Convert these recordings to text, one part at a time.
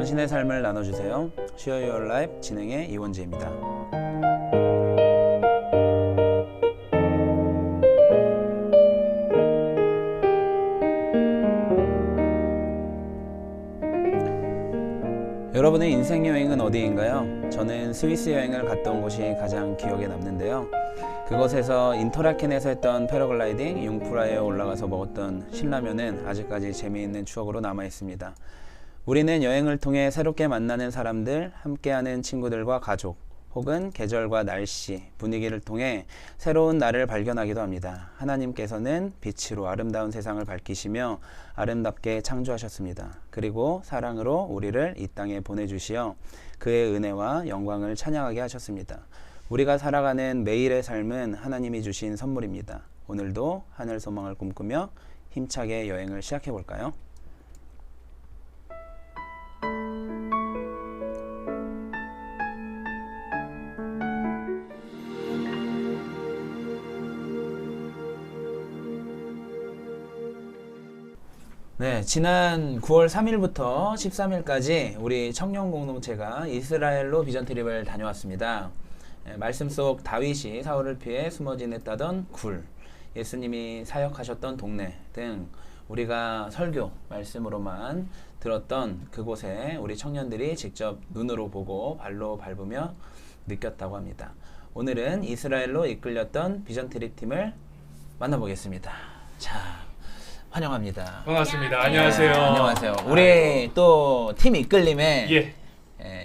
당신의 삶을 나눠주세요. Share Your Life 진행의 이원재입니다. 여러분의 인생 여행은 어디인가요? 저는 스위스 여행을 갔다 온 곳이 가장 기억에 남는데요. 그곳에서 인터라켄에서 했던 패러글라이딩, 융프라에 올라가서 먹었던 신라면은 아직까지 재미있는 추억으로 남아 있습니다. 우리는 여행을 통해 새롭게 만나는 사람들, 함께하는 친구들과 가족, 혹은 계절과 날씨, 분위기를 통해 새로운 나를 발견하기도 합니다. 하나님께서는 빛으로 아름다운 세상을 밝히시며 아름답게 창조하셨습니다. 그리고 사랑으로 우리를 이 땅에 보내주시어 그의 은혜와 영광을 찬양하게 하셨습니다. 우리가 살아가는 매일의 삶은 하나님이 주신 선물입니다. 오늘도 하늘 소망을 꿈꾸며 힘차게 여행을 시작해 볼까요? 네, 지난 9월 3일부터 13일까지 우리 청년 공동체가 이스라엘로 비전 트립을 다녀왔습니다. 말씀 속 다윗이 사울을 피해 숨어 지냈다던 굴, 예수님이 사역하셨던 동네 등 우리가 설교, 말씀으로만 들었던 그곳에 우리 청년들이 직접 눈으로 보고 발로 밟으며 느꼈다고 합니다. 오늘은 이스라엘로 이끌렸던 비전 트립 팀을 만나보겠습니다. 자, 환영합니다. 반갑습니다. 안녕하세요. 안녕하세요. 우리 또 팀 이끌림에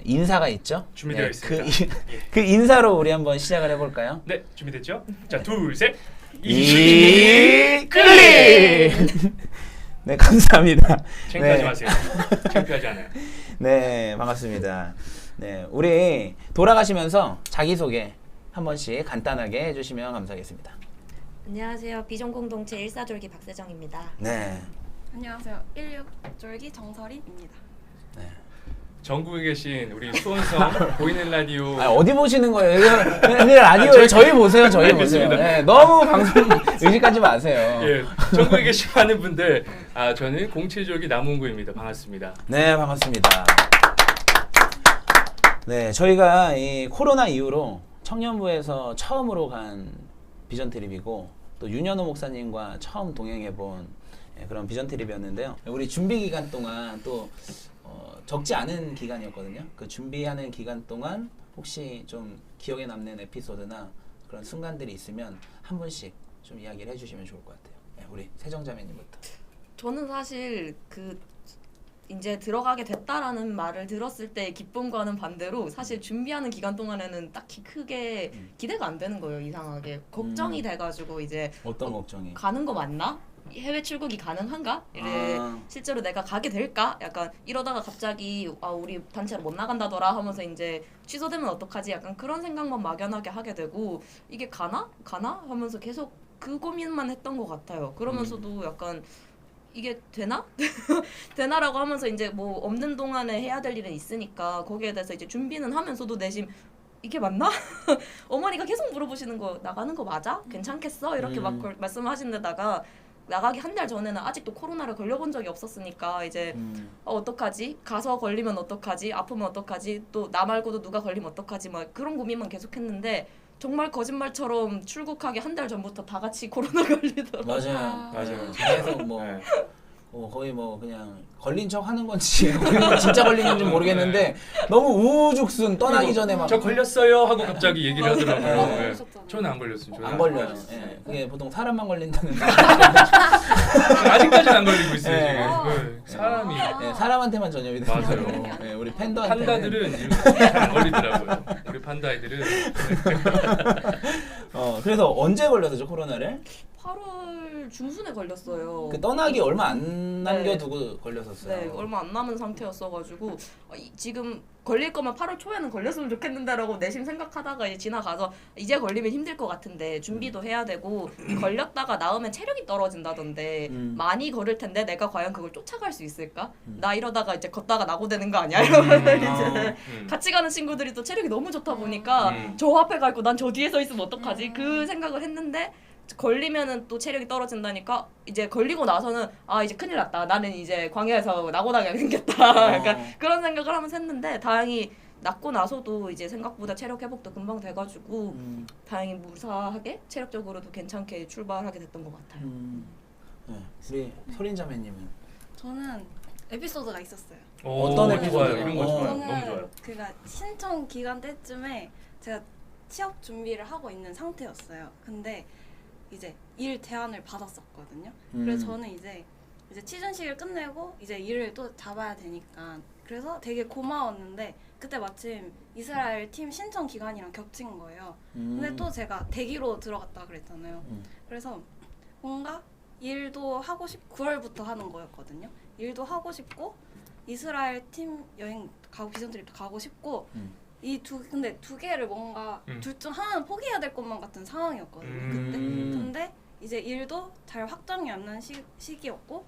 인사가 있죠? 준비되어 있습니다. 그 인사로 우리 한번 시작을 해볼까요? 네, 준비됐죠? 자, 둘, 셋. 이끌림! 네, 감사합니다. 창피하지 네. 마세요. 창피하지 않아요. 네, 반갑습니다. 네, 우리 돌아가시면서 자기소개 한 번씩 간단하게 해주시면 감사하겠습니다. 안녕하세요. 비전 공동체 일사졸기 박세정입니다. 네. 안녕하세요. 16졸기 정설이입니다. 네. 전국에 계신 우리 수원성 보이는 라디오 어디 보시는 거예요? 그냥 라디오에 저희 보세요. 저희 보세요. 네, 너무 방송 의식하지 마세요. 예, 전국에 계신 많은 분들, 저는 07졸기 남은구입니다. 반갑습니다. 네, 반갑습니다. 네, 저희가 이 코로나 이후로 청년부에서 처음으로 간 비전 트립이고 또 윤현호 목사님과 처음 동행해본 그런 비전 트립이었는데요. 우리 준비 기간 동안 또 적지 않은 기간이었거든요. 그 준비하는 기간 동안 혹시 좀 기억에 남는 에피소드나 그런 순간들이 있으면 한 분씩 좀 이야기를 해주시면 좋을 것 같아요. 네, 우리 세정자매님부터. 저는 사실 이제 들어가게 됐다라는 말을 들었을 때의 기쁨과는 반대로 사실 준비하는 기간 동안에는 딱히 크게 기대가 안 되는 거예요. 이상하게 걱정이 돼가지고 이제 어떤 걱정이? 가는 거 맞나? 해외 출국이 가능한가? 실제로 내가 가게 될까? 약간 이러다가 갑자기 우리 단체로 못 나간다더라 하면서 이제 취소되면 어떡하지? 약간 그런 생각만 막연하게 하게 되고 이게 가나? 하면서 계속 그 고민만 했던 것 같아요. 그러면서도 약간 이게 되나? 되나라고 하면서 이제 뭐 없는 동안에 해야 될 일은 있으니까 거기에 대해서 이제 준비는 하면서도 내심 이게 맞나? 어머니가 계속 물어보시는 거 나가는 거 맞아? 괜찮겠어? 이렇게 막 말씀하신 데다가 나가기 한 달 전에는 아직도 코로나를 걸려본 적이 없었으니까 이제 어떡하지? 가서 걸리면 어떡하지? 아프면 어떡하지? 또 나 말고도 누가 걸리면 어떡하지? 막 그런 고민만 계속했는데 정말 거짓말처럼 출국하기 한 달 전부터 다 같이 코로나 걸리더라고요. 맞아요. 맞아요. 계속 뭐 네. 거의 뭐 그냥 걸린 척 하는 건지 진짜 걸린 건지 모르겠는데 너무 우후죽순 떠나기 전에 막 저 걸렸어요 하고 갑자기 얘기를 하더라고요. 네. 예. 저는 안 걸렸어요. 저는 안 걸려요. 예. 그게 보통 사람만 걸린다는 아직까지는 안 걸리고 있어요. 네. 지금. 사람이 예, 사람한테만 전염이 되는 맞아요. 거죠. 예, 우리 팬더한테는 판다들은 이렇게 안 걸리더라고요. 우리 판다 아이들은. 그래서 언제 걸렸었죠 코로나를? 8월 중순에 걸렸어요. 그 떠나기 얼마 안 남겨두고 걸렸었어요. 네, 얼마 안 남은 상태였어가지고 지금 걸릴 거면 8월 초에는 걸렸으면 좋겠는데라고 내심 생각하다가 이제 지나가서 이제 걸리면 힘들 것 같은데 준비도 해야 되고 걸렸다가 나으면 체력이 떨어진다던데 많이 걸을 텐데 내가 과연 그걸 쫓아갈 수 있을까? 나 이러다가 이제 걷다가 나고되는 거 아니야? 이러면서 이제 같이 가는 친구들이 또 체력이 너무 좋다 보니까 저 앞에 가 있고 난 저 뒤에 서 있으면 어떡하지? 그 생각을 했는데 걸리면은 또 체력이 떨어진다니까 이제 걸리고 나서는 아 이제 큰일 났다. 나는 이제 광야에서 낙오당하게 생겼다. 약간 그런 생각을 하면서 했는데 다행히 낫고 나서도 이제 생각보다 체력 회복도 금방 돼가지고 다행히 무사하게 체력적으로도 괜찮게 출발하게 됐던 것 같아요. 네. 우리 소린 자매님은 저는 에피소드가 있었어요. 어떤 에피소드? 좋아요. 이런 거 좋아요. 저는 너무 좋아요. 그니까 신청 기간 때쯤에 제가 취업 준비를 하고 있는 상태였어요. 근데 이제 일 제안을 받았었거든요. 그래서 저는 이제 취준식을 끝내고 이제 일을 또 잡아야 되니까 그래서 되게 고마웠는데 그때 마침 이스라엘 팀 신청 기간이랑 겹친 거예요. 근데 또 제가 대기로 들어갔다 그랬잖아요. 그래서 뭔가 일도 하고 9월부터 하는 거였거든요. 일도 하고 싶고 이스라엘 팀 여행 가고 비전 트립도 가고 싶고 근데 두 개를 뭔가 둘 중 하나는 포기해야 될 것만 같은 상황이었거든요. 그때. 근데 이제 일도 잘 확정이 안 난 시기였고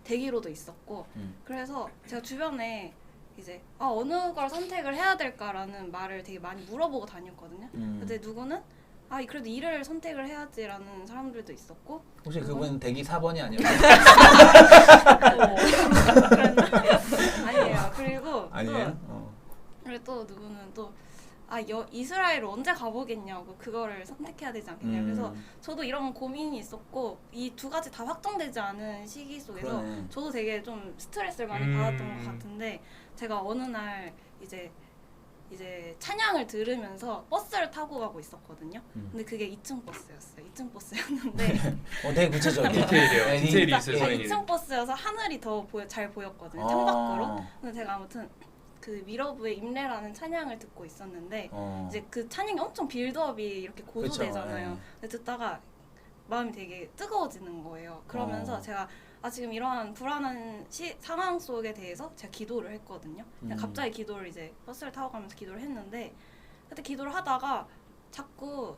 대기로도 있었고 그래서 제가 주변에 이제 어느 걸 선택을 해야 될까라는 말을 되게 많이 물어보고 다녔거든요. 근데 누구는 그래도 일을 선택을 해야지라는 사람들도 있었고 혹시 그분 대기 4번이 아니에요? 아니에요. 그리고 아니에요? 그리고 또 누구는 또 이스라엘을 언제 가보겠냐고 그거를 선택해야 되지 않겠냐. 그래서 저도 이런 고민이 있었고 이 두 가지 다 확정되지 않은 시기 속에서 그러네. 저도 되게 좀 스트레스를 많이 받았던 것 같은데 제가 어느 날 이제 찬양을 들으면서 버스를 타고 가고 있었거든요. 근데 그게 2층 버스였어요. 2층 버스였는데 되게 구체적이에요. 디테일이에요. 네, 디테일이 예. 있어요. 저희는. 2층 버스여서 하늘이 더 잘 보였거든요. 창밖으로. 근데 제가 아무튼 그 미러브의 임레라는 찬양을 듣고 있었는데 이제 그 찬양이 엄청 빌드업이 이렇게 고조되잖아요. 그쵸, 근데 듣다가 마음이 되게 뜨거워지는 거예요. 그러면서 제가 지금 이러한 불안한 상황 속에 대해서 제가 기도를 했거든요. 그냥 갑자기 기도를 이제 버스를 타고 가면서 기도를 했는데 그때 기도를 하다가 자꾸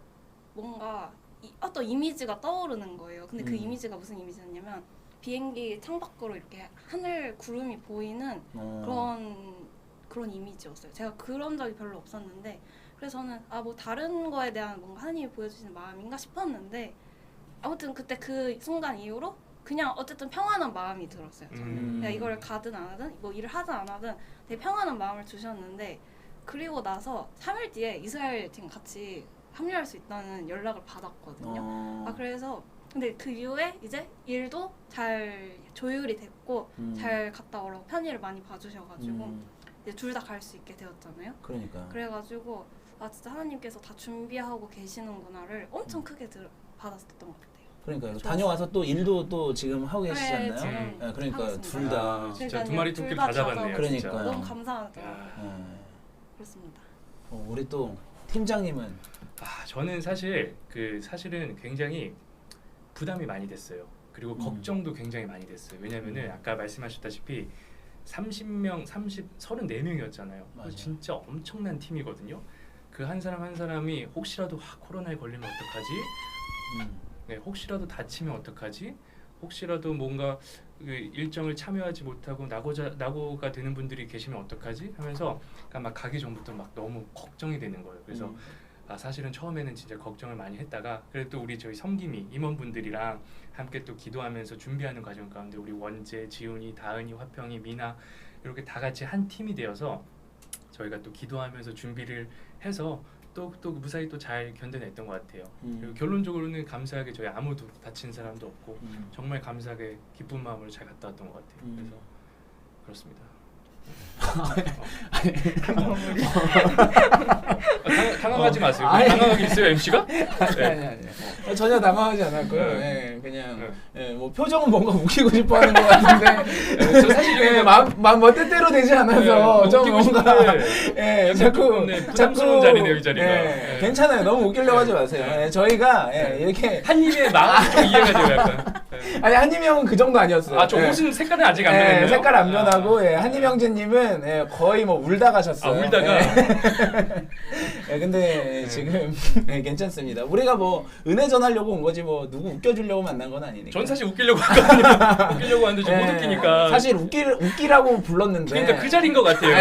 뭔가 어떤 이미지가 떠오르는 거예요. 근데 그 이미지가 무슨 이미지였냐면 비행기 창밖으로 이렇게 하늘 구름이 보이는 그런 이미지였어요. 제가 그런 적이 별로 없었는데 그래서 저는 뭐 다른 거에 대한 뭔가 하나님이 보여주시는 마음인가 싶었는데 아무튼 그때 그 순간 이후로 그냥 어쨌든 평안한 마음이 들었어요. 저는 그냥 이걸 가든 안 하든 뭐 일을 하든 안 하든 되게 평안한 마음을 주셨는데 그리고 나서 3일 뒤에 이스라엘 팀 같이 합류할 수 있다는 연락을 받았거든요. 그래서 근데 그 이후에 이제 일도 잘 조율이 됐고 잘 갔다 오라고 편의를 많이 봐주셔가지고 이제 둘 다 갈 수 있게 되었잖아요. 그러니까. 그래가지고 진짜 하나님께서 다 준비하고 계시는구나를 엄청 크게 받았었던 것 같아요. 그러니까요. 다녀와서 또 일도 또 지금 하고 계시잖아요. 네, 지금 네, 그러니까 하고 둘 있습니다. 다. 진짜 두 마리 토끼를 다 잡았네요. 그러니까요. 진짜. 너무 감사하더라고요. 네. 그렇습니다. 우리 또 팀장님은 저는 사실은 굉장히 부담이 많이 됐어요. 그리고 걱정도 굉장히 많이 됐어요. 왜냐면은 아까 말씀하셨다시피 34명이었잖아요. 진짜 엄청난 팀이거든요. 그 한 사람 한 사람이 혹시라도 코로나에 걸리면 어떡하지? 네, 혹시라도 다치면 어떡하지? 혹시라도 뭔가 그 일정을 참여하지 못하고 낙오가 되는 분들이 계시면 어떡하지? 하면서 그러니까 막 가기 전부터 막 너무 걱정이 되는 거예요. 그래서 사실은 처음에는 진짜 걱정을 많이 했다가 그래도 우리 저희 섬김이 임원분들이랑 함께 또 기도하면서 준비하는 과정 가운데 우리 원재, 지훈이, 다은이, 화평이, 미나 이렇게 다 같이 한 팀이 되어서 저희가 또 기도하면서 준비를 해서 또 무사히 또 잘 견뎌냈던 것 같아요. 그리고 결론적으로는 감사하게 저희 아무도 다친 사람도 없고 정말 감사하게 기쁜 마음으로 잘 갔다 왔던 것 같아요. 그래서 그렇습니다. 당황하지 마세요. 당황하게 있어요 MC가? 아니. 전혀 당황하지 않았고요. 그냥 뭐 표정은 뭔가 웃기고 싶어하는 것 같은데 저 사실 마음 멋대로 되지 않아서 좀 뭔가 자꾸 부담스러운 자리네요 이 자리가. 괜찮아요. 너무 웃기려고 하지 마세요. 저희가 이렇게 한 입에 마음이 좀 이해가 돼요 약간. 아니 한임 형은 그 정도 아니었어요. 아, 저 예. 옷은 색깔은 아직 안 변했네요. 예, 색깔 안 변하고 예, 한임 형제님은 예, 거의 뭐 울다 가셨어요. 아, 울다가 예, 근데 지금 예, 괜찮습니다. 우리가 뭐 은혜 전하려고 온 거지 뭐 누구 웃겨주려고 만난 건 아니니까. 전 사실 웃기려고 왔거든요. 웃기려고 왔는데 지금 못 예, 웃기니까. 사실 웃기라고 불렀는데. 그러니까 그 자리인 것 같아요.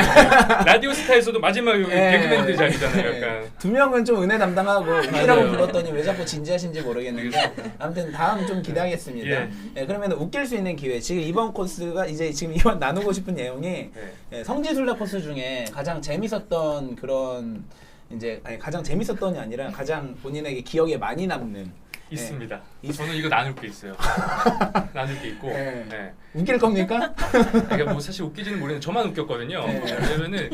라디오스타에서도 마지막 여기 예. 개그맨들 자리잖아요. 예. 약간. 두 명은 좀 은혜 담당하고 웃기라고 맞아요. 불렀더니 왜 자꾸 진지하신지 모르겠는데 아무튼 다음 좀 기대하겠습니다. 예. 예, 그러면 웃길 수 있는 기회. 지금 이번 코스가 이제 지금 이번 나누고 싶은 내용이 네. 예, 성지순례 코스 중에 가장 재밌었던 그런 이제 아니 가장 재밌었던이 아니라 가장 본인에게 기억에 많이 남는 있습니다. 이- 저는 이거 나눌 게 있어요. 나눌 게 있고. 예. 네. 웃길 겁니까? 그러니까 뭐 사실 웃기지는 모르는데 저만 웃겼거든요. 네. 왜냐면은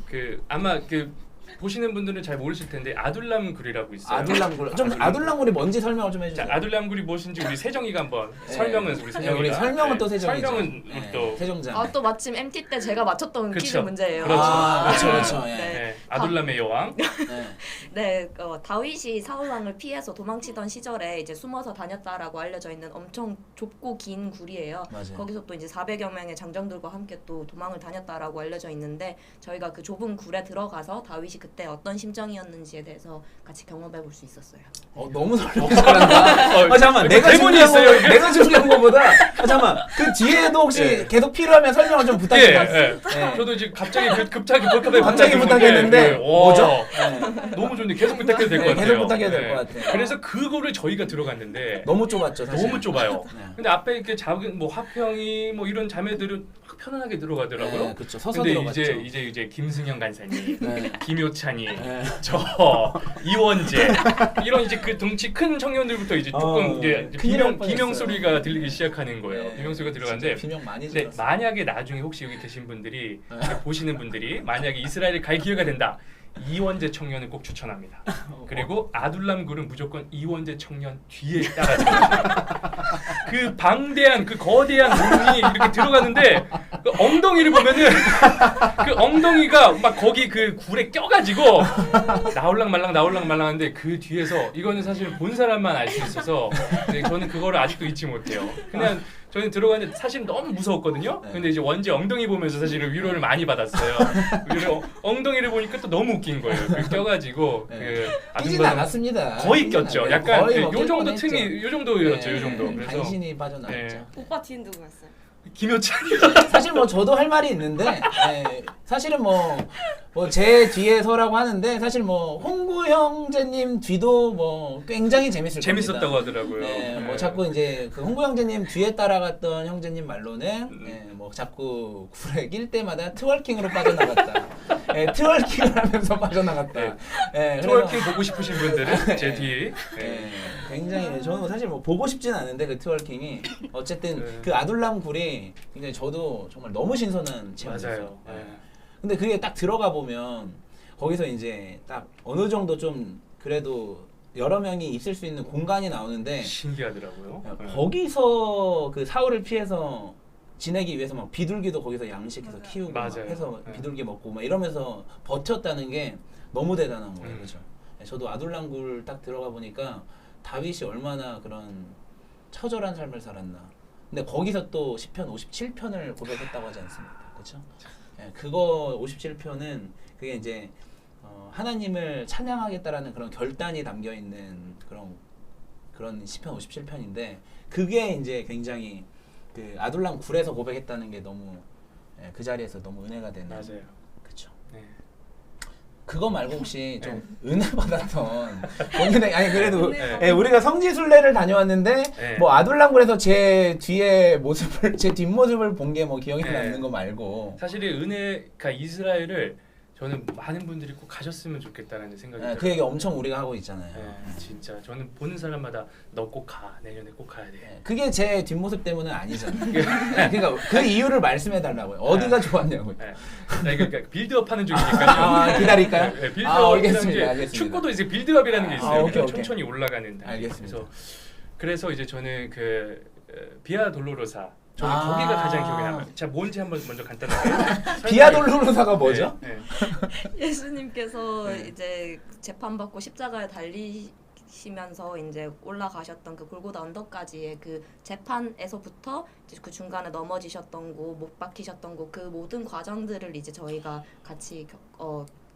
그 아마 그 보시는 분들은 잘 모르실 텐데 아둘람굴이라고 있어요. 아둘람굴 좀 아둘람굴이 뭔지 설명을 좀 해주세요. 자, 아둘람굴이 무엇인지 우리 세정이가 한번 네. 설명은 우리 네, 세정이가. 우리 설명은 또 세정이죠. 설명은 네, 또 세정장. 아 또 마침 MT 때 제가 맞췄던 그쵸. 퀴즈 문제예요. 그렇죠. 아, 그렇죠, 네. 그렇죠. 예. 네. 네, 아둘람의 여왕. 네. 네, 다윗이 사울왕을 피해서 도망치던 시절에 이제 숨어서 다녔다라고 알려져 있는 엄청 좁고 긴 굴이에요. 맞아요. 거기서 또 이제 400여 명의 장정들과 함께 또 도망을 다녔다라고 알려져 있는데 저희가 그 좁은 굴에 들어가서 다윗이 그때 어떤 심정이었는지에 대해서 같이 경험해 볼 수 있었어요. 너무 설명 잘한다. 잠깐만, 이거 내가 대본이 준비한 있어요, 거, 이게? 내가 준비한 거보다 잠깐만 그 뒤에도 혹시 예. 계속 필요하면 설명을 좀 예, 부탁드립니다. 예. 예. 저도 이제 갑자기 벌컥하게 갑자기 부탁했는데 뭐죠? 예. 너무 좋네. 계속 부탁해도 될 것 네, 같아요. 계속 부탁해도 될 것 같아요. 그래서 그거를 저희가 들어갔는데 너무 좁았죠, 사실. 너무 좁아요. 네. 근데 앞에 이렇게 작은 뭐 화평이 뭐 이런 자매들은 확 편안하게 들어가더라고요. 네, 그렇죠. 서서 근데 들어갔죠. 이제 김승현 간사님, 네. 김효찬이, 네. 저 이원재 이런 이제 그 덩치 큰 청년들부터 이제 조금 이제 큰일 날 비명 뻔했어요. 소리가 들리기 시작하는 거예요. 네. 비명 소리가 들어가는데 진짜 비명 많이 근데 들었어요. 만약에 나중에 혹시 여기 계신 분들이 네. 보시는 분들이 만약에 이스라엘에 갈 기회가 된다. 이원재 청년을 꼭 추천합니다. 그리고 아둘람굴은 무조건 이원재 청년 뒤에 따라서 그 방대한 그 거대한 문이 이렇게 들어가는데 그 엉덩이를 보면은 그 엉덩이가 막 거기 그 굴에 껴가지고 나올랑 말랑하는데 그 뒤에서 이거는 사실 본 사람만 알 수 있어서 근데 저는 그거를 아직도 잊지 못해요. 그냥 저는 들어가는데 사실 너무 무서웠거든요. 근데 이제 원재 엉덩이 보면서 사실은 위로를 많이 받았어요. 그리고 엉덩이를 보니까 또 너무 웃긴 거예요. 그 껴가지고 네. 그 끼진 않았습니다. 거의 끼진 꼈죠. 않아요. 약간 거의 그 뭐 요 정도 낄 틈이 뻔했죠. 요 정도였죠. 네, 요 정도. 그래서 간신히 빠져나왔죠. 네. 오빠 뒤는 누구였어요? 김효찬이 사실 뭐 저도 할 말이 있는데 사실은 뭐 제 뒤에 서라고 하는데 사실 뭐 홍구 형제님 뒤도 뭐 굉장히 재밌을 재밌었다고 겁니다. 하더라고요. 네, 뭐 네. 자꾸 이제 그 홍구 형제님 뒤에 따라갔던 형제님 말로는 뭐 자꾸 굴에 낄 때마다 트월킹으로 빠져나갔다. 트월킹을 하면서 빠져나갔다. 그래서 트월킹 보고 싶으신 분들은 제 뒤에 굉장히 저는 사실 뭐 보고 싶진 않은데 그 트월킹이 어쨌든 네. 그 아둘람 굴이 굉장히 저도 정말 너무 신선한 체험이었어요. 맞아요. 네. 근데 그게 딱 들어가 보면 거기서 이제 딱 어느 정도 좀 그래도 여러 명이 있을 수 있는 공간이 나오는데 신기하더라고요. 네. 거기서 그 사울을 피해서 지내기 위해서 막 비둘기도 거기서 양식해서 맞아요. 키우고 막 맞아요. 해서 네. 비둘기 먹고 막 이러면서 버텼다는 게 너무 대단한 거예요. 음. 그렇죠? 저도 아둘람굴 딱 들어가 보니까 다윗이 얼마나 그런 처절한 삶을 살았나. 근데 거기서 또 시편 57편을 고백했다고 하지 않습니까? 그렇죠? 그거 57편은 그게 이제 하나님을 찬양하겠다라는 그런 결단이 담겨 있는 그런 시편 57편인데 그게 이제 굉장히 그 아둘람 굴에서 고백했다는 게 너무 그 자리에서 너무 은혜가 되는. 맞아요. 그렇죠. 네. 그거 말고 혹시 좀 은혜 받았던 본인의 아니 그래도 네. 우리가 성지순례를 다녀왔는데 네. 뭐 아둘람굴에서 제 뒤에 모습을 제 뒷모습을 본 게 뭐 기억에 네. 남는 거 말고 사실 이 은혜가 이스라엘을 저는 많은 분들이 꼭 가셨으면 좋겠다는 생각이 들어요. 그 얘기 엄청 우리가 하고 있잖아요. 네, 진짜 저는 보는 사람마다 너 꼭 가. 내년에 꼭 가야 돼. 그게 제 뒷모습 때문은 아니잖아요. 그러니까 그 이유를 말씀해 달라고요. 어디가 좋았냐고요. 네. 네, 그러니까 빌드업 하는 중이니까요. 기다릴까요? 네, 빌드업이라는 알겠습니다. 게 알겠습니다. 축구도 이제 빌드업이라는 게 있어요. 오케이, 오케이. 천천히 올라가는 단계. 알겠습니다. 그래서 이제 저는 그 비아 돌로로사 저는 아. 거기가 가장 기억에 남아요. 자, 뭔지 한번 먼저 간단하게. 비아 돌로로사가 뭐죠? 네, 네. 예수님께서 네. 이제 재판받고 십자가에 시면서 이제 올라가셨던 그 골고다 언덕까지의 그 재판에서부터 이제 그 중간에 넘어지셨던 곳, 못 박히셨던 곳, 그 모든 과정들을 이제 저희가 같이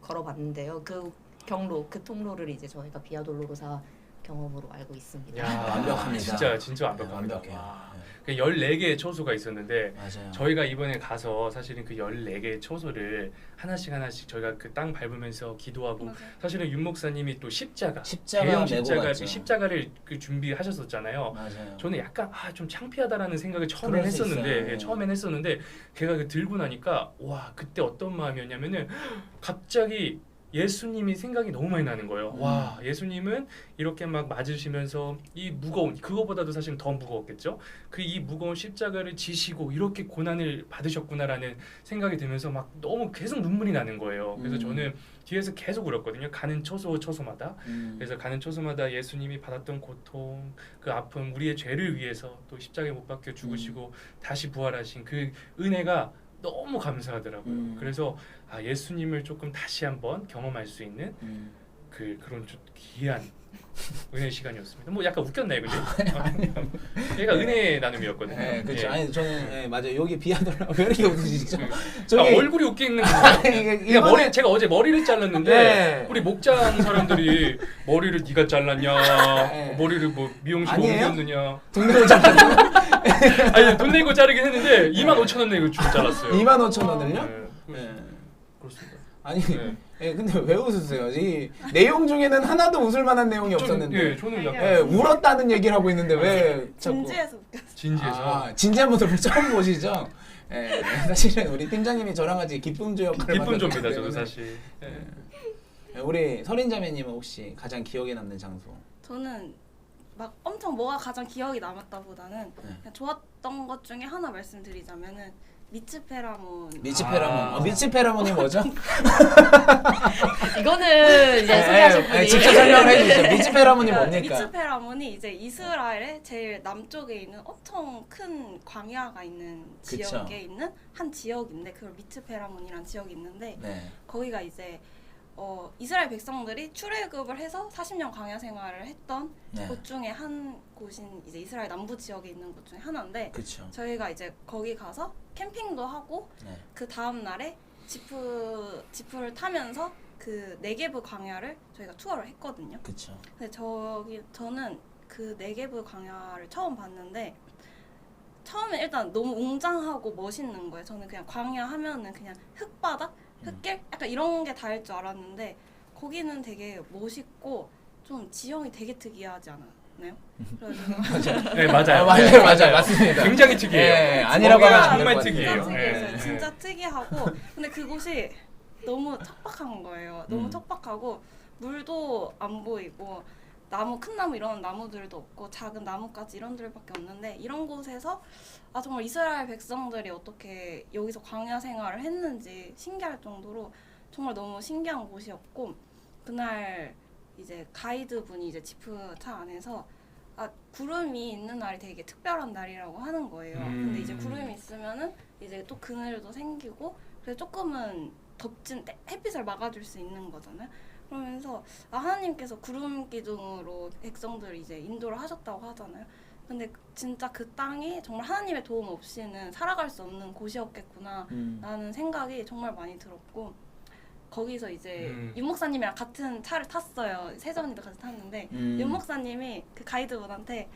걸어봤는데요. 그 경로, 그 통로를 이제 저희가 비아 돌로로사 경험으로 알고 있습니다. 야, 완벽합니다. 진짜 완벽합니다. 완벽해요. 와. 네. 그 14개의 초소가 있었는데 맞아요. 저희가 이번에 가서 사실은 그 14개의 초소를 하나씩 저희가 그 땅 밟으면서 기도하고 맞아요. 사실은 윤 목사님이 또 십자가 대형 메고 갔죠. 십자가를 그 준비하셨었잖아요. 맞아요. 저는 약간 좀 창피하다라는 생각을 처음엔 그럴 수 했었는데 있어요. 처음엔 했었는데 걔가 그 들고 나니까 와 그때 어떤 마음이었냐면은 갑자기 예수님이 생각이 너무 많이 나는 거예요. 와 예수님은 이렇게 막 맞으시면서 이 무거운 그거보다도 사실 더 무거웠겠죠. 그 이 무거운 십자가를 지시고 이렇게 고난을 받으셨구나라는 생각이 들면서 막 너무 계속 눈물이 나는 거예요. 그래서 저는 뒤에서 계속 울었거든요. 가는 초소마다. 그래서 가는 초소마다 예수님이 받았던 고통, 그 아픔, 우리의 죄를 위해서 또 십자가에 못 박혀 죽으시고 다시 부활하신 그 은혜가 너무 감사하더라고요. 그래서 예수님을 조금 다시 한번 경험할 수 있는 그런 좀 귀한 은혜 시간이었습니다. 뭐 약간 웃겼나요, 근데? 얘가 은혜 나눔이었거든요. 네, 그렇죠. 예. 아니 저는 네, 맞아요. 여기 비하더라고 왜 이렇게 웃으시죠? 얼굴이 웃기는 거예요. 제가 어제 머리를 잘랐는데 네. 우리 목장 사람들이 머리를 네가 잘랐냐, 네. 머리를 뭐 미용실 아니에요? 옮겼느냐. 돈 내고 잘랐어요? 아니 돈 내고 자르긴 했는데 25,000원 내고 주고 잘랐어요. 25,000원을요? 네. 네. 그렇습니다. 아니, 네. 예, 근데 왜 웃으세요? 이 내용 중에는 하나도 웃을 만한 내용이 없었는데. 예, 저는 약간 예, 울었다는 얘기를 하고 있는데 왜 자꾸 진지해서 웃겼어요. 진지해서 진지한 모습을 처음 보시죠? 예, 사실은 우리 팀장님이 저랑 같이 기쁨조 역할을 기쁜 맡았기 좀입니다. 저도 때문에. 사실. 예, 우리 서린자매님은 혹시 가장 기억에 남는 장소? 저는 막 엄청 뭐가 가장 기억이 남았다보다는 네. 그냥 좋았던 것 중에 하나 말씀드리자면은 미츠페라몬. 미츠페라몬. 미츠페라몬이 뭐죠? 이거는 이제 소개하실 분이 직접 설명을 해주세요. 미츠페라몬이 뭡니까? 미츠페라몬이 이제 이스라엘의 제일 남쪽에 있는 엄청 큰 광야가 있는 그쵸. 지역에 있는 한 지역인데 그걸 미츠페라몬이라는 지역이 있는데 네. 거기가 이제 이스라엘 백성들이 출애굽을 해서 40년 광야 생활을 했던 네. 곳 중에 한 곳인 이제 이스라엘 남부 지역에 있는 곳 중에 하나인데 그렇죠. 저희가 이제 거기 가서 캠핑도 하고 네. 그 다음 날에 지프를 타면서 그 네게브 광야를 저희가 투어를 했거든요. 그렇죠. 근데 저는 그 네게브 광야를 처음 봤는데 처음에 일단 너무 웅장하고 멋있는 거예요. 저는 그냥 광야 하면은 그냥 흙바닥, 흙길 약간 이런 게 다일 줄 알았는데 거기는 되게 멋있고 좀 지형이 되게 특이하지 않았나요? 그래서 네 맞아요. 맞아요. 맞습니다. 굉장히 특이해요. 예, 아니라고 하면 안 정말 될 것 특이해요. 같아요. 예. 진짜 특이하고 근데 그곳이 너무 척박한 거예요. 너무 척박하고 물도 안 보이고 큰 나무 이런 나무들도 없고 작은 나뭇가지 이런 들밖에 없는데 이런 곳에서 정말 이스라엘 백성들이 어떻게 여기서 광야 생활을 했는지 신기할 정도로 정말 너무 신기한 곳이었고 그날 이제 가이드분이 이제 지프 차 안에서 구름이 있는 날이 되게 특별한 날이라고 하는 거예요. 근데 이제 구름이 있으면은 이제 또 그늘도 생기고 그래서 조금은 덥진 햇빛을 막아줄 수 있는 거잖아요. 그러면서 하나님께서 구름 기둥으로 백성들 이제 인도를 하셨다고 하잖아요. 근데 진짜 그 땅이 정말 하나님의 도움 없이는 살아갈 수 없는 곳이었겠구나 라는 생각이 정말 많이 들었고 거기서 이제 윤 목사님이랑 같은 차를 탔어요. 세전이도 같이 탔는데 윤 목사님이 그 가이드분한테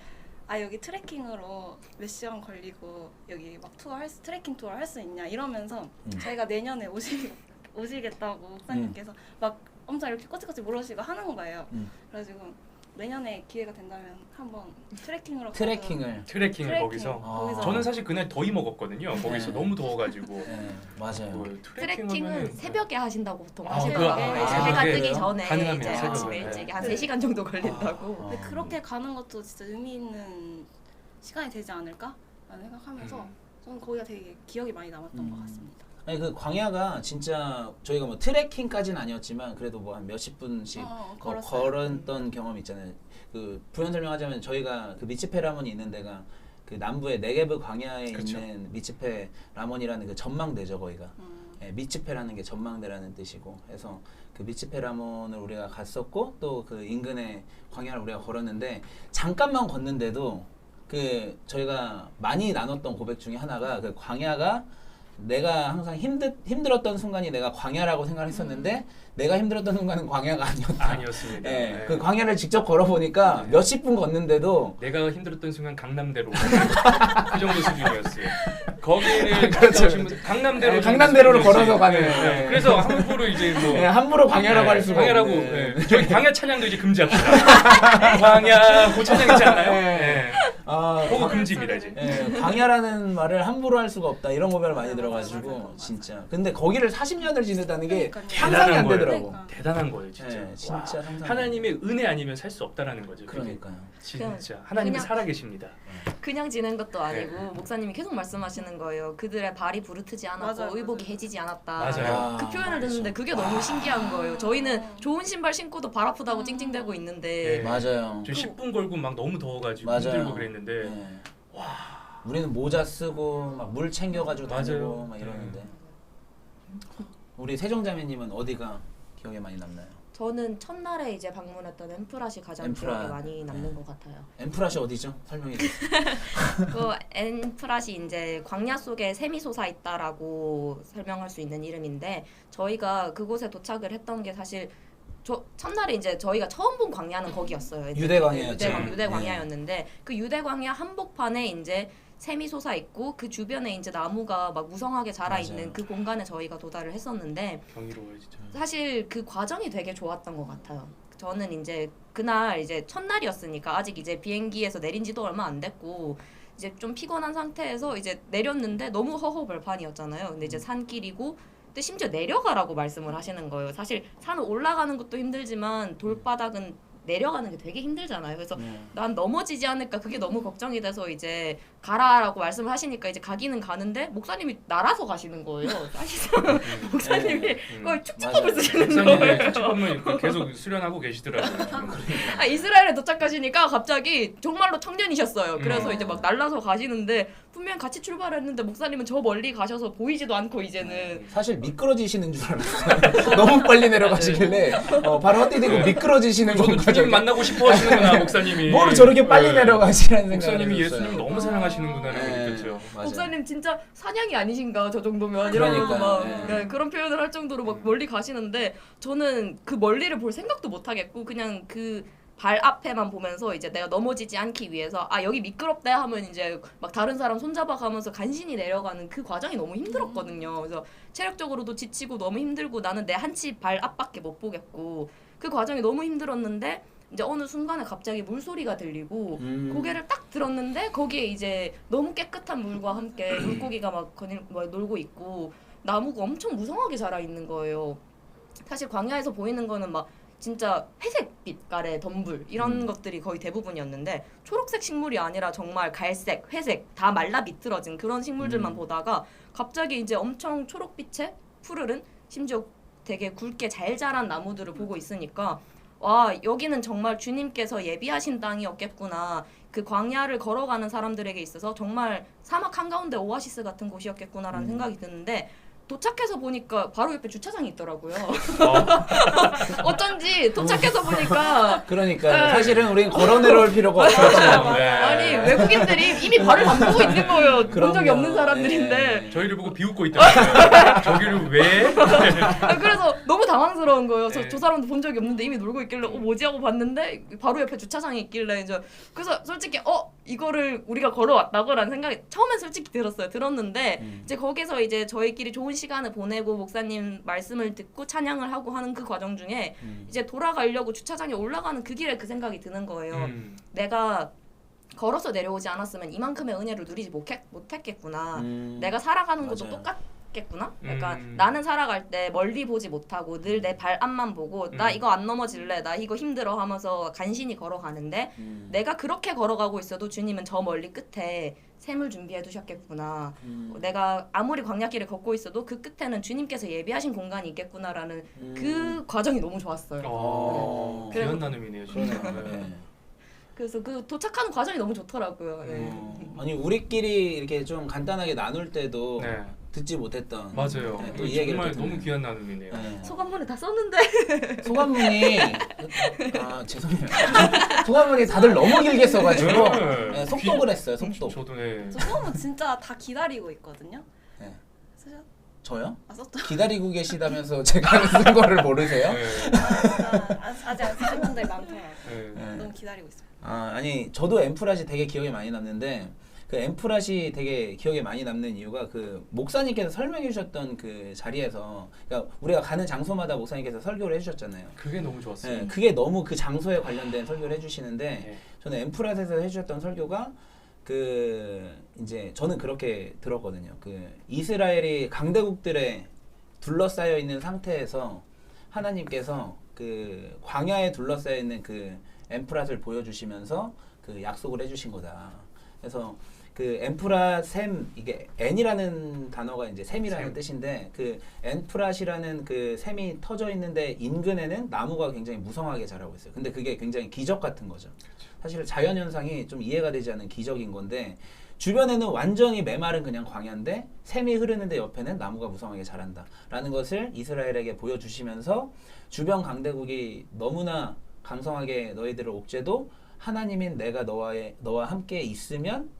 여기 트레킹으로 몇 시간 걸리고 여기 막 트레킹 투어 할 수 있냐 이러면서 저희가 내년에 오시겠다고 목사님께서 막 엄청 이렇게 꼬치꼬치 물으시고 하는 거예요. 그래가지고 내년에 기회가 된다면 한번 트레킹을 거기서 저는 사실 그날 더위 먹었거든요. 거기서 너무 더워가지고 네, 맞아요. 트레킹은 새벽에 하신다고 보통 아, 하시더라고요. 그거, 이제 해가 새벽에요? 뜨기 전에 가능하면 이제 새벽에. 아침에 일찍 한 3시간 정도 걸린다고. 근데 그렇게 가는 것도 진짜 의미 있는 시간이 되지 않을까? 라는 생각하면서 저는 거기가 되게 기억이 많이 남았던 것 같습니다. 아니 그 광야가 진짜 저희가 뭐 트레킹까지는 아니었지만 그래도 뭐 한 몇십 분씩 걸었던 경험이 있잖아요. 그 부연 설명하자면 저희가 그 미츠페라몬이 있는 데가 그 남부의 네게브 광야에 그쵸. 있는 미츠페라몬이라는 그 전망대죠 거기가. 예, 미츠페라는 게 전망대라는 뜻이고 해서 그 미츠페라몬을 우리가 갔었고 또 그 인근에 광야를 우리가 걸었는데 잠깐만 걷는데도 그 저희가 많이 나눴던 고백 중에 하나가 그 광야가 내가 항상 힘들었던 순간이 내가 광야라고 생각했었는데 내가 힘들었던 순간은 광야가 아니었다. 아니었습니다. 예, 네. 그 광야를 직접 걸어보니까 네. 몇십 분 걷는데도 내가 힘들었던 순간 강남대로 그 정도 수준이었어요. 거기는 그렇죠. 강남대로 네, 강남대로로 수준이었어요. 걸어서 가는. 네. 네. 그래서 함부로 이제 뭐 예, 함부로 광야라고 할 수가 광야라고 없는. 네. 저희 광야 찬양도 이제 금지합니다. 광야 그 찬양 있지 않나요? 네. 네. 아, 그거 금지입니다 이제. 예, 광야라는 말을 함부로 할 수가 없다 이런 고백을 많이 맞아요, 들어가지고 맞아요. 진짜 근데 거기를 40년을 지냈다는 게 그러니까요. 상상이 안 대단한 되더라고. 거예요. 대단한 거예요 진짜. 예, 진짜 와, 상상이 하나님의 은혜 아니면 살 수 없다라는 거죠. 그게. 그러니까요. 진짜 하나님이 그냥- 살아계십니다. 그냥 지낸 것도 아니고 네. 목사님이 계속 말씀하시는 거예요. 그들의 발이 부르트지 않았고 맞아요, 의복이 맞아요. 해지지 않았다. 맞아요. 그 표현을 듣는데 그게 너무 신기한 거예요. 저희는 좋은 신발 신고도 발 아프다고 찡찡대고 있는데 네. 맞아요. 저 10분 걸고 막 너무 더워가지고 맞아요. 힘들고 그랬는데 예. 우리는 모자 쓰고 막 물 챙겨가지고 다니고 맞아요. 막 이러는데 우리 세종자매님은 어디가 기억에 많이 남나요? 저는 첫날에 이제 방문했던 엠프라시 가장 엠프라. 기억에 많이 남는 네. 것 같아요. 엠프라시 어디죠? 설명해 주세요. 그 엠프라시 이제 광야 속에 샘이 솟아 있다라고 설명할 수 있는 이름인데 저희가 그곳에 도착을 했던 게 사실 저 첫날에 이제 저희가 처음 본 광야는 거기였어요. 이제 유대 광야였죠. 유대 네. 광야였는데 그 유대 광야 한복판에 이제 샘이 솟아 있고 그 주변에 이제 나무가 막 무성하게 자라 맞아요. 있는 그 공간에 저희가 도달을 했었는데 경이로워요 진짜. 사실 그 과정이 되게 좋았던 것 같아요. 저는 이제 그날 이제 첫날이었으니까 아직 이제 비행기에서 내린 지도 얼마 안 됐고 이제 좀 피곤한 상태에서 이제 내렸는데 너무 허허벌판이었잖아요. 근데 이제 산길이고 근데 심지어 내려가라고 말씀을 하시는 거예요. 사실 산을 올라가는 것도 힘들지만 돌바닥은 내려가는 게 되게 힘들잖아요. 그래서 난 넘어지지 않을까 그게 너무 걱정이 돼서 이제 가라라고 말씀을 하시니까 이제 가기는 가는데 목사님이 날아서 가시는 거예요. 사실상 목사님이 거의 축지법을 맞아요. 쓰시는 목사님의 거예요. 특집법을 계속 수련하고 계시더라고요. 아, 이스라엘에 도착하시니까 갑자기 정말로 청년이셨어요. 그래서 음. 이제 막 날라서 가시는데 분명 같이 출발했는데 목사님은 저 멀리 가셔서 보이지도 않고 이제는 사실 미끄러지시는 줄 알았어요. 너무 빨리 내려가시길래 바로 헛디디고 미끄러지시는 저도 건가 주님 만나고 싶어 하시는구나 목사님이. 뭐를 저렇게 빨리 네. 내려가시라는 생각을 목사님이 했어요. 예수님을 너무 사랑하시는구나라는 걸 네. 느꼈죠. 맞아요. 목사님 진짜 사냥이 아니신가 저 정도면 이러면서 그러니까요. 막 네. 네, 그런 표현을 할 정도로 막 멀리 가시는데 저는 그 멀리를 볼 생각도 못 하겠고 그냥 그 발 앞에만 보면서 이제 내가 넘어지지 않기 위해서 아 여기 미끄럽대 하면 이제 막 다른 사람 손잡아 가면서 간신히 내려가는 그 과정이 너무 힘들었거든요. 그래서 체력적으로도 지치고 너무 힘들고 나는 내 한 치 발 앞밖에 못 보겠고 그 과정이 너무 힘들었는데 이제 어느 순간에 갑자기 물소리가 들리고 고개를 딱 들었는데 거기에 이제 너무 깨끗한 물과 함께 물고기가 막 놀고 있고 나무가 엄청 무성하게 자라 있는 거예요. 사실 광야에서 보이는 거는 막 진짜 회색 빛깔의 덤불 이런 것들이 거의 대부분이었는데 초록색 식물이 아니라 정말 갈색, 회색 다 말라 비틀어진 그런 식물들만 보다가 갑자기 이제 엄청 초록빛의 푸르른 심지어 되게 굵게 잘 자란 나무들을 보고 있으니까 와 여기는 정말 주님께서 예비하신 땅이었겠구나. 그 광야를 걸어가는 사람들에게 있어서 정말 사막 한가운데 오아시스 같은 곳이었겠구나라는 생각이 드는데 도착해서 보니까 바로 옆에 주차장이 있더라고요. 어쩐지 도착해서 보니까 그러니까 네. 사실은 우리는 걸어 내려올 필요가 없었죠. 네. 아니 외국인들이 이미 발을 담그고 있는 거예요. 본 적이 없는 사람들인데 예. 저희를 보고 비웃고 있더라고요. 저기를 왜? 그래서 너무 당황스러운 거예요. 네. 저 사람도 본 적이 없는데 이미 놀고 있길래 뭐지 하고 봤는데 바로 옆에 주차장이 있길래 이제 그래서 솔직히 이거를 우리가 걸어왔다고라는 생각이 처음엔 솔직히 들었는데 이제 거기서 이제 저희끼리 좋은 시간을 보내고 목사님 말씀을 듣고 찬양을 하고 하는 그 과정 중에 이제 돌아가려고 주차장에 올라가는 그 길에 그 생각이 드는 거예요. 내가 걸어서 내려오지 않았으면 이만큼의 은혜를 누리지 못했겠구나. 내가 살아가는 것도 맞아요. 똑같겠구나. 그러니까 나는 살아갈 때 멀리 보지 못하고 늘 내 발 앞만 보고 나 이거 안 넘어질래, 나 이거 힘들어 하면서 간신히 걸어가는데 내가 그렇게 걸어가고 있어도 주님은 저 멀리 끝에 샘을 준비해 두셨겠구나. 내가 아무리 광야길을 걷고 있어도 그 끝에는 주님께서 예비하신 공간이 있겠구나라는 그 과정이 너무 좋았어요. 네. 귀한 나눔이네요. 진짜. 그러네요. 예. 그래서 그 도착하는 과정이 너무 좋더라고요. 네. 아니 우리끼리 이렇게 좀 간단하게 나눌 때도 네. 듣지 못했던 맞아요. 네, 또 이 얘기를 정말 또 너무 듣는. 귀한 나눔이네요. 네. 소감문에 다 썼는데. 소감문이 죄송해요. 소감문이 다들 너무 길게 써가지고 네. 네, 속독을 했어요. 속독. 저도 네. 저 소감은 진짜 다 기다리고 있거든요. 네. 쓰셨? 저요? 썼죠? 기다리고 계시다면서 제가 쓴 거를 모르세요? 네. 아직 안 쓰신 분들이 많더라고요. 네. 네. 너무 기다리고 있어요. 아니 저도 엠프랏이 되게 기억에 많이 남는데 그 엠프랏이 되게 기억에 많이 남는 이유가 그 목사님께서 설명해 주셨던 그 자리에서 그러니까 우리가 가는 장소마다 목사님께서 설교를 해주셨잖아요. 그게 너무 좋았어요. 네, 그게 너무 그 장소에 관련된 설교를 해주시는데 네. 저는 엠프랏에서 해주셨던 설교가 그 이제 저는 그렇게 들었거든요. 그 이스라엘이 강대국들에 둘러싸여 있는 상태에서 하나님께서 그 광야에 둘러싸여 있는 그 엠프랏을 보여주시면서 그 약속을 해주신 거다. 그래서 그 엠프랏 샘 이게 N이라는 단어가 이제 샘이라는 샘. 뜻인데 그 엠프랏이라는 그 샘이 터져 있는데 인근에는 나무가 굉장히 무성하게 자라고 있어요. 근데 그게 굉장히 기적 같은 거죠. 사실 자연 현상이 좀 이해가 되지 않는 기적인 건데 주변에는 완전히 메마른 그냥 광야인데 샘이 흐르는데 옆에는 나무가 무성하게 자란다라는 것을 이스라엘에게 보여주시면서 주변 강대국이 너무나 강성하게 너희들을 옥죄도 하나님인 내가 너와 함께 있으면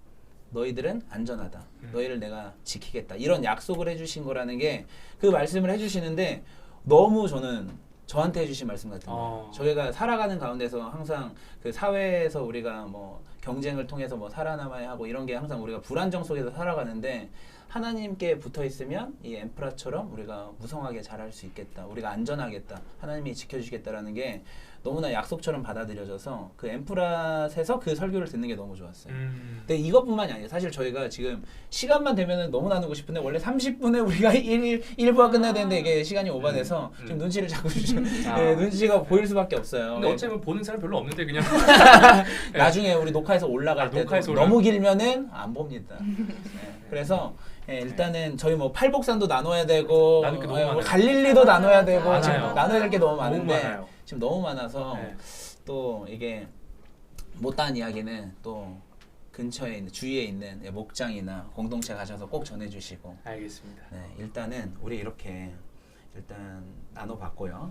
너희들은 안전하다. 너희를 내가 지키겠다. 이런 약속을 해주신 거라는 게 그 말씀을 해주시는데 너무 저는 저한테 해주신 말씀 같은 거예요. 저희가 살아가는 가운데서 항상 그 사회에서 우리가 뭐 경쟁을 통해서 뭐 살아남아야 하고 이런 게 항상 우리가 불안정 속에서 살아가는데 하나님께 붙어 있으면 이 엠프랏처럼 우리가 무성하게 자랄 수 있겠다. 우리가 안전하겠다. 하나님이 지켜주시겠다라는 게 너무나 약속처럼 받아들여져서 그 엠프랏에서 그 설교를 듣는 게 너무 좋았어요. 근데 이것뿐만이 아니에요. 사실 저희가 지금 시간만 되면은 너무 나누고 싶은데 원래 30분에 우리가 1부가 끝나야 되는데 이게 시간이 오버돼서 지금 눈치를 자꾸 네, 눈치가 보일 수밖에 없어요. 근데 어차피 보는 사람 별로 없는데 그냥 나중에 우리 녹화해서 올라갈 때 녹화해서 너무 길면은 안 봅니다. 네, 그래서 일단은 저희 뭐 팔복산도 나눠야 되고 나눌 게 너무 많아요. 갈릴리도 나눠야 되고 많아요. 지금 나눠야 될 게 너무 너무 많은데 많아요. 지금 너무 많아서 네. 또 이게 못다한 이야기는 또 근처에 있는 주위에 있는 목장이나 공동체 가셔서 꼭 전해주시고 알겠습니다. 네, 일단은 우리 이렇게 일단 나눠봤고요.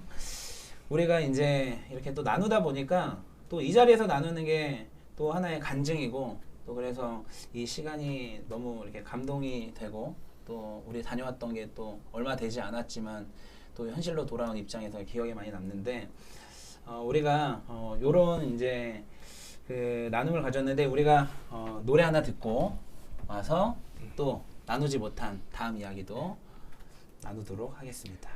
우리가 이제 이렇게 또 나누다 보니까 또 이 자리에서 나누는 게 또 하나의 간증이고 또 그래서 이 시간이 너무 이렇게 감동이 되고 또 우리 다녀왔던 게 또 얼마 되지 않았지만 또 현실로 돌아온 입장에서 기억에 많이 남는데 우리가 요런 이제 그 나눔을 가졌는데 우리가 노래 하나 듣고 와서 또 나누지 못한 다음 이야기도 나누도록 하겠습니다.